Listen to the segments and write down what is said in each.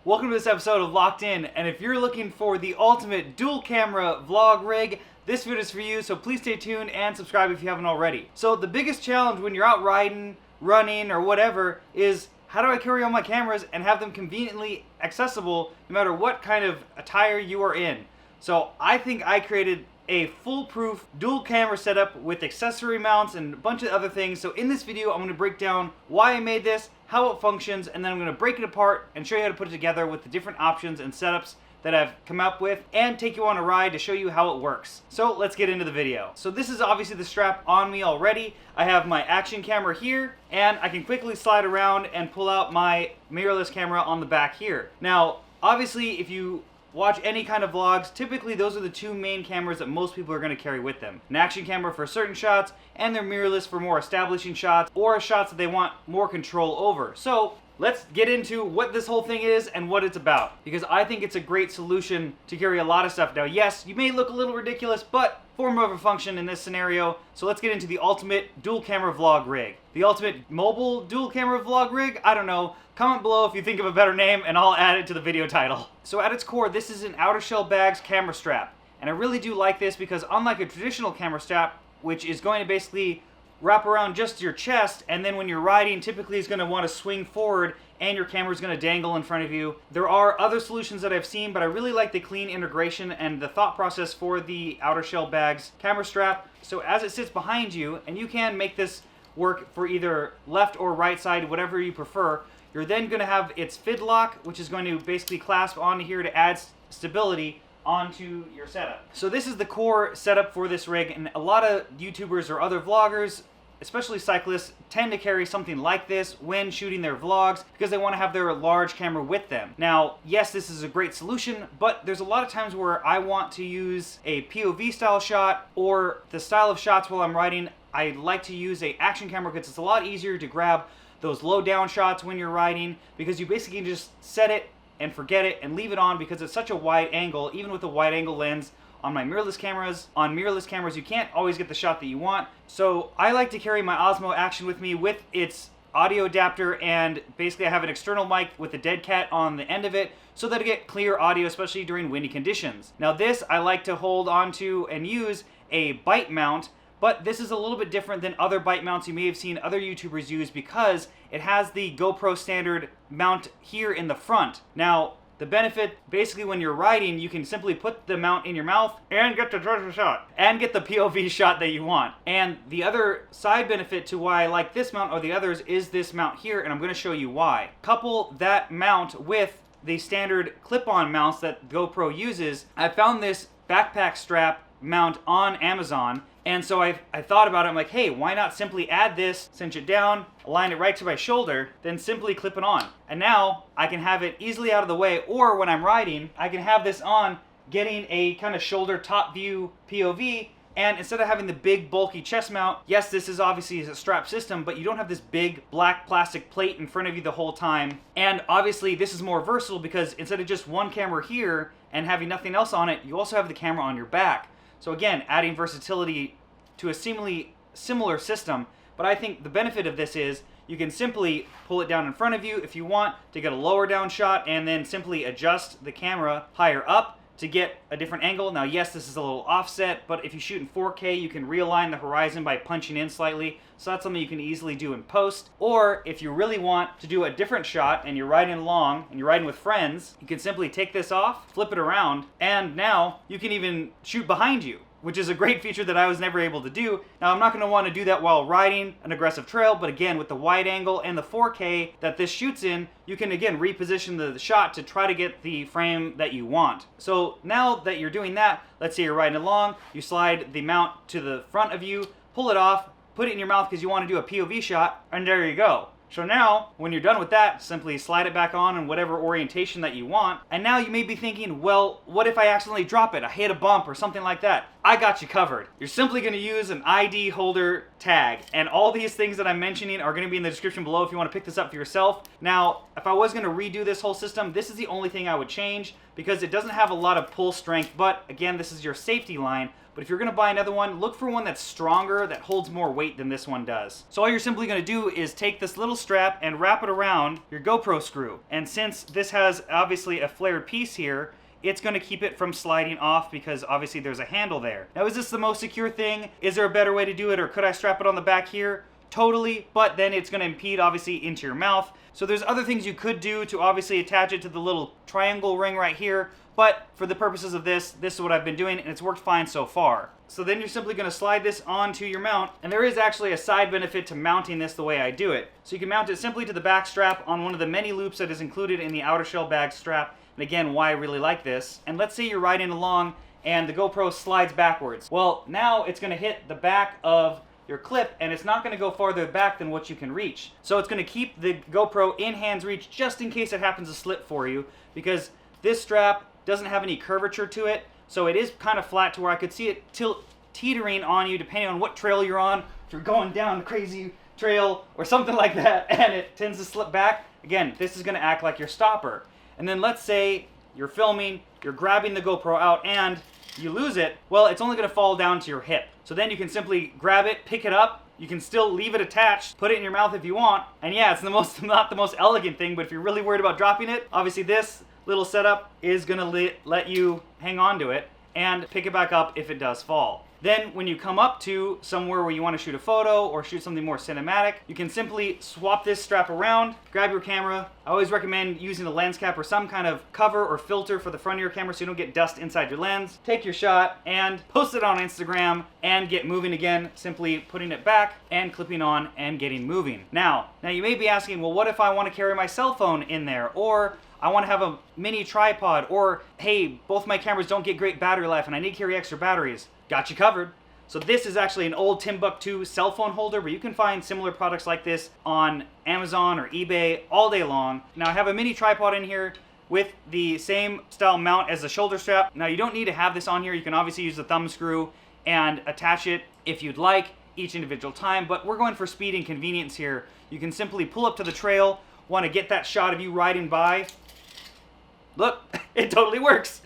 Welcome to this episode of Locked In, and if you're looking for the ultimate dual camera vlog rig, this video is for you, so please stay tuned and subscribe if you haven't already. So the biggest challenge when you're out riding, running, or whatever is how do I carry all my cameras and have them conveniently accessible no matter what kind of attire you are in. So I think I created a foolproof dual camera setup with accessory mounts and a bunch of other things. So in this video, I'm going to break down why I made this, how it functions, and then I'm going to break it apart and show you how to put it together with the different options and setups that I've come up with and take you on a ride to show you how it works. So let's get into the video. So this is obviously the strap on me already. I have my action camera here and I can quickly slide around and pull out my mirrorless camera on the back here. Now, obviously if you watch any kind of vlogs, typically those are the two main cameras that most people are going to carry with them. An action camera for certain shots and their mirrorless for more establishing shots or shots that they want more control over. So let's get into what this whole thing is and what it's about, because I think it's a great solution to carry a lot of stuff. Now, yes, you may look a little ridiculous, but form of a function in this scenario. So let's get into the ultimate dual camera vlog rig. The ultimate mobile dual camera vlog rig? I don't know. Comment below if you think of a better name and I'll add it to the video title. So at its core, this is an outer shell bags camera strap. And I really do like this because unlike a traditional camera strap, which is going to basically wrap around just your chest, and then when you're riding, typically is going to want to swing forward and your camera is going to dangle in front of you. There are other solutions that I've seen, but I really like the clean integration and the thought process for the outer shell bags camera strap. So as it sits behind you, and you can make this work for either left or right side, whatever you prefer, you're then going to have its fid lock, which is going to basically clasp onto here to add stability onto your setup. So this is the core setup for this rig, and a lot of YouTubers or other vloggers, especially cyclists, tend to carry something like this when shooting their vlogs because they want to have their large camera with them. Now, yes, this is a great solution, but there's a lot of times where I want to use a POV style shot or the style of shots while I'm riding. I like to use a action camera because it's a lot easier to grab those low down shots when you're riding, because you basically just set it and forget it and leave it on because it's such a wide angle. Even with a wide angle lens on my mirrorless cameras, you can't always get the shot that you want. So I like to carry my Osmo Action with me with its audio adapter, and basically I have an external mic with a dead cat on the end of it so that I get clear audio, especially during windy conditions. Now this I like to hold onto and use a bite mount, but this is a little bit different than other bite mounts you may have seen other YouTubers use because it has the GoPro standard mount here in the front. Now, the benefit, basically when you're riding, you can simply put the mount in your mouth and get the treasure shot and get the POV shot that you want. And the other side benefit to why I like this mount or the others is this mount here, and I'm going to show you why. Couple that mount with the standard clip-on mounts that GoPro uses. I found this backpack strap mount on Amazon, and so I thought about it. I'm like, hey, why not simply add this, cinch it down, align it right to my shoulder, then simply clip it on. And now I can have it easily out of the way, or when I'm riding, I can have this on, getting a kind of shoulder top view POV, and instead of having the big bulky chest mount, yes, this is obviously a strap system, but you don't have this big black plastic plate in front of you the whole time. And obviously this is more versatile because instead of just one camera here and having nothing else on it, you also have the camera on your back. So again, adding versatility to a seemingly similar system, but I think the benefit of this is you can simply pull it down in front of you if you want to get a lower down shot, and then simply adjust the camera higher up to get a different angle. Now, yes, this is a little offset, but if you shoot in 4K, you can realign the horizon by punching in slightly, so that's something you can easily do in post. Or if you really want to do a different shot and you're riding along and you're riding with friends, you can simply take this off, flip it around, and now you can even shoot behind you, which is a great feature that I was never able to do. Now, I'm not going to want to do that while riding an aggressive trail, but again, with the wide angle and the 4K that this shoots in, you can again reposition the shot to try to get the frame that you want. So now that you're doing that, let's say you're riding along, you slide the mount to the front of you, pull it off, put it in your mouth because you want to do a POV shot, and there you go. So now, when you're done with that, simply slide it back on in whatever orientation that you want. And now you may be thinking, well, what if I accidentally drop it? I hit a bump or something like that. I got you covered. You're simply going to use an ID holder tag, and all these things that I'm mentioning are going to be in the description below if you want to pick this up for yourself. Now, if I was going to redo this whole system, this is the only thing I would change because it doesn't have a lot of pull strength, but again, this is your safety line. But if you're going to buy another one, look for one that's stronger, that holds more weight than this one does. So all you're simply going to do is take this little strap and wrap it around your GoPro screw. And since this has obviously a flared piece here, it's going to keep it from sliding off because obviously there's a handle there. Now, is this the most secure thing? Is there a better way to do it, or could I strap it on the back here? Totally, but then it's going to impede obviously into your mouth. So there's other things you could do to obviously attach it to the little triangle ring right here. But for the purposes of this is what I've been doing, and it's worked fine so far. So then you're simply going to slide this onto your mount, and there is actually a side benefit to mounting this the way I do it. So you can mount it simply to the back strap on one of the many loops that is included in the outer shell bag strap. And again, why I really like this. And let's say you're riding along and the GoPro slides backwards. Well, now it's going to hit the back of your clip, and it's not going to go farther back than what you can reach. So it's going to keep the GoPro in hand's reach just in case it happens to slip for you, because this strap doesn't have any curvature to it, so it is kind of flat to where I could see it teetering on you depending on what trail you're on. If you're going down a crazy trail or something like that and it tends to slip back, again, this is going to act like your stopper. And then let's say you're filming, you're grabbing the GoPro out and you lose it, well, it's only going to fall down to your hip. So then you can simply grab it, pick it up. You can still leave it attached, put it in your mouth if you want. And yeah, it's not the most elegant thing, but if you're really worried about dropping it, obviously this little setup is going to let you hang on to it and pick it back up if it does fall. Then when you come up to somewhere where you want to shoot a photo or shoot something more cinematic, you can simply swap this strap around, grab your camera. I always recommend using a lens cap or some kind of cover or filter for the front of your camera so you don't get dust inside your lens. Take your shot and post it on Instagram and get moving again, simply putting it back and clipping on and getting moving. Now you may be asking, well, what if I want to carry my cell phone in there, or I want to have a mini tripod, or hey, both my cameras don't get great battery life and I need to carry extra batteries? Got you covered. So this is actually an old Timbuktu cell phone holder, but you can find similar products like this on Amazon or eBay all day long. Now I have a mini tripod in here with the same style mount as the shoulder strap. Now you don't need to have this on here. You can obviously use the thumb screw and attach it if you'd like each individual time, but we're going for speed and convenience here. You can simply pull up to the trail, want to get that shot of you riding by. Look, it totally works.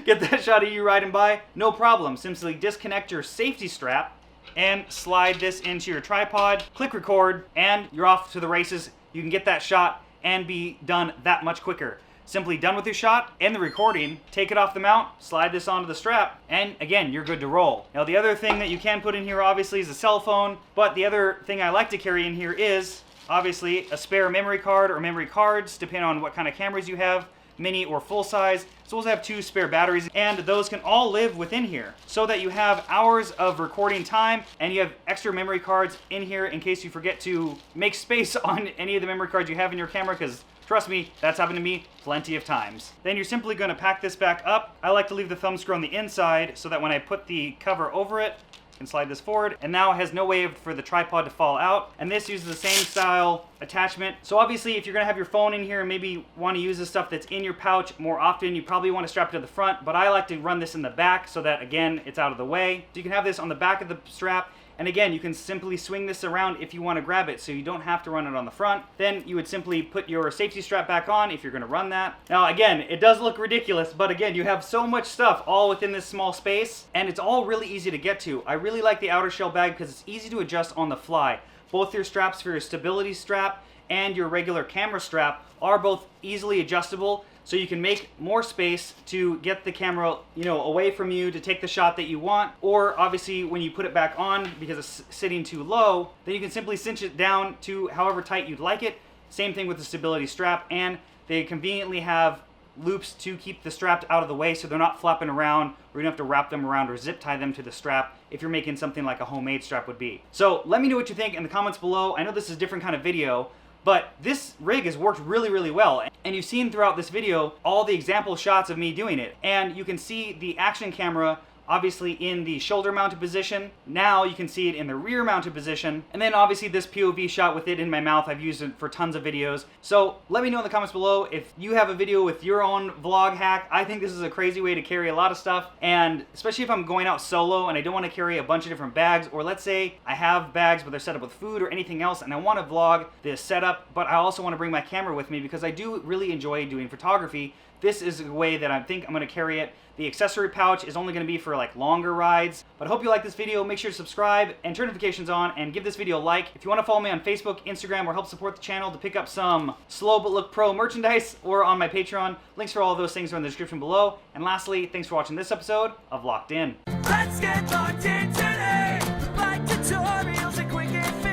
Get that shot of you riding by, no problem. Simply disconnect your safety strap and slide this into your tripod, click record, and you're off to the races. You can get that shot and be done that much quicker. Simply done with your shot and the recording, take it off the mount, slide this onto the strap, and again, you're good to roll. Now the other thing that you can put in here obviously is a cell phone, but the other thing I like to carry in here is obviously a spare memory card or memory cards, depending on what kind of cameras you have, mini or full size. So we'll have 2 spare batteries, and those can all live within here so that you have hours of recording time and you have extra memory cards in here in case you forget to make space on any of the memory cards you have in your camera, because trust me, that's happened to me plenty of times. Then you're simply going to pack this back up. I like to leave the thumb screw on the inside so that when I put the cover over it, can slide this forward, and now it has no way for the tripod to fall out. And this uses the same style attachment. So obviously if you're gonna have your phone in here and maybe want to use the stuff that's in your pouch more often, you probably want to strap it to the front, but I like to run this in the back so that again it's out of the way. So you can have this on the back of the strap, and again you can simply swing this around if you want to grab it, so you don't have to run it on the front. Then you would simply put your safety strap back on if you're going to run that. Now again, it does look ridiculous, but again, you have so much stuff all within this small space, and it's all really easy to get to. I really like the outer shell bag because it's easy to adjust on the fly. Both your straps for your stability strap and your regular camera strap are both easily adjustable, so you can make more space to get the camera, away from you to take the shot that you want. Or obviously when you put it back on because it's sitting too low, then you can simply cinch it down to however tight you'd like it. Same thing with the stability strap, and they conveniently have loops to keep the strap out of the way so they're not flopping around, or you don't have to wrap them around or zip tie them to the strap if you're making something like a homemade strap would be. So let me know what you think in the comments below. I know this is a different kind of video, but this rig has worked really, really well. And you've seen throughout this video all the example shots of me doing it. And you can see the action camera obviously in the shoulder mounted position. Now you can see it in the rear mounted position. And then obviously this POV shot with it in my mouth, I've used it for tons of videos. So let me know in the comments below if you have a video with your own vlog hack. I think this is a crazy way to carry a lot of stuff, and especially if I'm going out solo and I don't want to carry a bunch of different bags, or let's say I have bags but they're set up with food or anything else and I want to vlog this setup, but I also want to bring my camera with me because I do really enjoy doing photography. This is a way that I think I'm going to carry it. The accessory pouch is only going to be for like longer rides. But I hope you like this video. Make sure to subscribe and turn notifications on and give this video a like. If you want to follow me on Facebook, Instagram, or help support the channel to pick up some Slow But Look Pro merchandise or on my Patreon, links for all of those things are in the description below. And lastly, thanks for watching this episode of Locked In. Let's get locked in today. Like tutorials and quick and